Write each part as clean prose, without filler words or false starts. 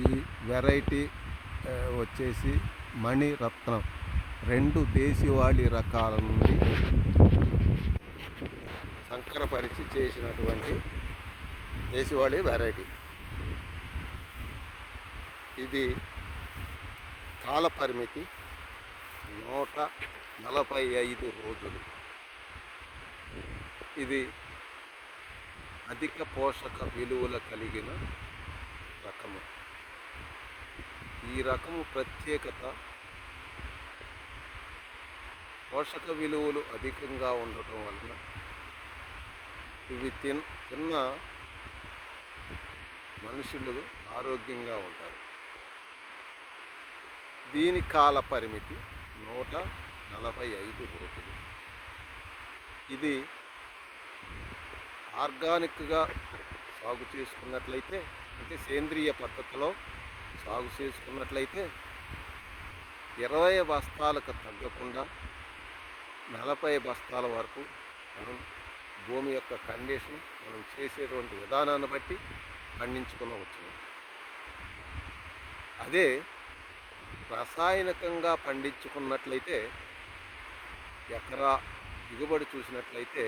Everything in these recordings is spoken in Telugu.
ఈ వెరైటీ వచ్చేసి మణిరత్నం 2 దేశీవాళీ రకాల నుండి సంకరపరిచి చేసినటువంటి దేశీవాళీ వెరైటీ. ఇది కాల పరిమితి 145 రోజులు. ఇది అధిక పోషక విలువలు కలిగిన రకము. ఈ రకము ప్రత్యేకత పోషక విలువలు అధికంగా ఉండటం వలన ఇవి తిన్న మనుషులు ఆరోగ్యంగా ఉంటారు. దీని కాల పరిమితి 145 రోజులు. ఇది ఆర్గానిక్గా సాగు చేసుకున్నట్లయితే, అంటే సేంద్రియ పద్ధతిలో సాగు చేసుకున్నట్లయితే 20 బస్తాలకు తగ్గకుండా 40 బస్తాల వరకు మనం భూమి యొక్క కండిషన్, మనం చేసేటువంటి విధానాన్ని బట్టి పండించుకోవచ్చు. అదే రసాయనికంగా పండించుకున్నట్లయితే ఎకరా దిగుబడి చూసినట్లయితే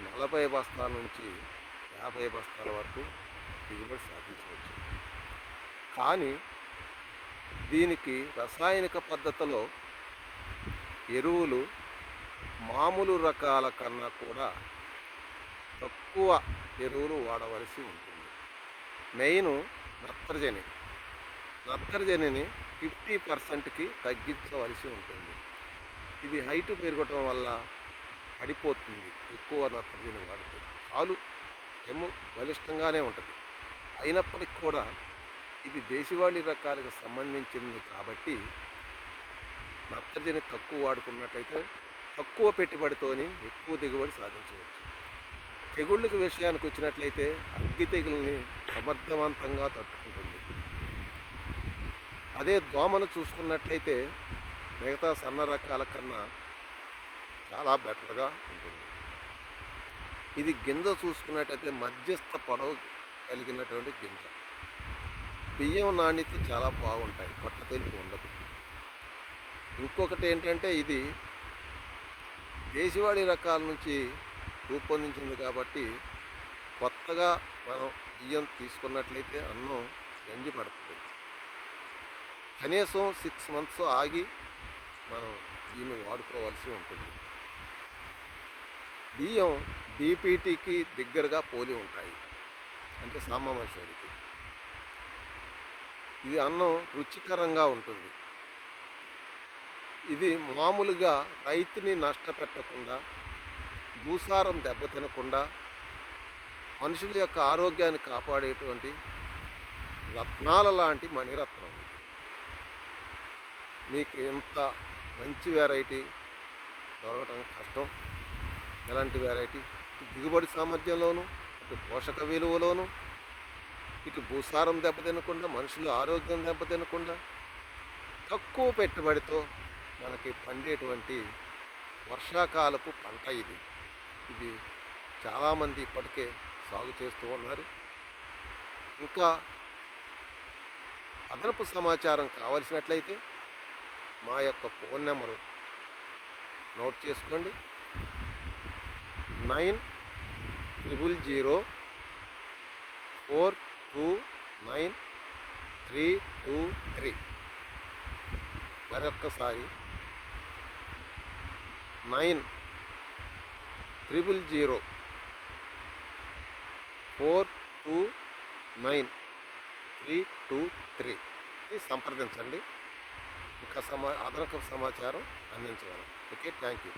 40 బస్తాల నుంచి 50 బస్తాల వరకు దిగుబడి సాధించవచ్చు. కానీ దీనికి రసాయనిక పద్ధతిలో ఎరువులు మామూలు రకాల కన్నా కూడా తక్కువ ఎరువులు వాడవలసి ఉంటుంది. మెయిన్ నత్రజనిని 50%కి తగ్గించవలసి ఉంటుంది. ఇది హైట్ పెరగటం వల్ల పడిపోతుంది. ఎక్కువ నత్రజని వాడుతుంది. చాలు ఎమ్ము బలిష్టంగానే ఉంటుంది. అయినప్పటికీ కూడా ఇది దేశీవాళీ రకాలకు సంబంధించింది కాబట్టి నత్రజని తక్కువ వాడుకున్నట్లయితే తక్కువ పెట్టుబడితోని ఎక్కువ దిగుబడి సాధించవచ్చు. తెగుళ్ళకి విషయానికి వచ్చినట్లయితే అగ్గి తెగుల్ని సమర్థవంతంగా తట్టుకుంటుంది. అదే దోమను చూసుకున్నట్లయితే మిగతా సన్న రకాల కన్నా చాలా బెటర్గా ఉంటుంది. ఇది గింజ చూసుకున్నట్టయితే మధ్యస్థ పొడవు కలిగినటువంటి గింజ. బియ్యం నాణ్యత చాలా బాగుంటాయి, పొట్ట తెలుపు ఉండదు. ఇంకొకటి ఏంటంటే ఇది దేశీవాళీ రకాల నుంచి రూపొందించింది కాబట్టి కొత్తగా మనం బియ్యం తీసుకున్నట్లయితే అన్నం గంజి పడుతుంది. కనీసం 6 months ఆగి మనం దీన్ని వాడుకోవాల్సి ఉంటుంది. బియ్యం బీపీటీకి దగ్గరగా పోలి ఉంటాయి, అంటే సామమసూరికి. ఇది అన్నం రుచికరంగా ఉంటుంది. ఇది మామూలుగా రైతుని నష్టపెట్టకుండా, భూసారం దెబ్బతినకుండా మనుషుల యొక్క ఆరోగ్యాన్ని కాపాడేటువంటి రత్నాల లాంటి మణిరత్నం. మీకు ఎంత మంచి వెరైటీ దొరకటం కష్టం. ఎలాంటి వెరైటీ ఇటు దిగుబడి సామర్థ్యంలోనూ, ఇటు పోషక విలువలోనూ, ఇటు భూసారం దెబ్బతినకుండా, మనుషుల ఆరోగ్యం దెబ్బతినకుండా తక్కువ పెట్టుబడితో మనకి పండేటువంటి వర్షాకాలపు పంట ఇది. ఇది చాలామంది ఇప్పటికే సాగు చేస్తూ ఉన్నారు. ఇంకా అదనపు సమాచారం కావలసినట్లయితే మా యొక్క ఫోన్ నెంబరు నోట్ చేసుకోండి. 9000429323. మరొక్కసారి 9000429323 సంప్రదించండి. ఇంకా అదనపు సమాచారం అందించగలం. Okay, thank you.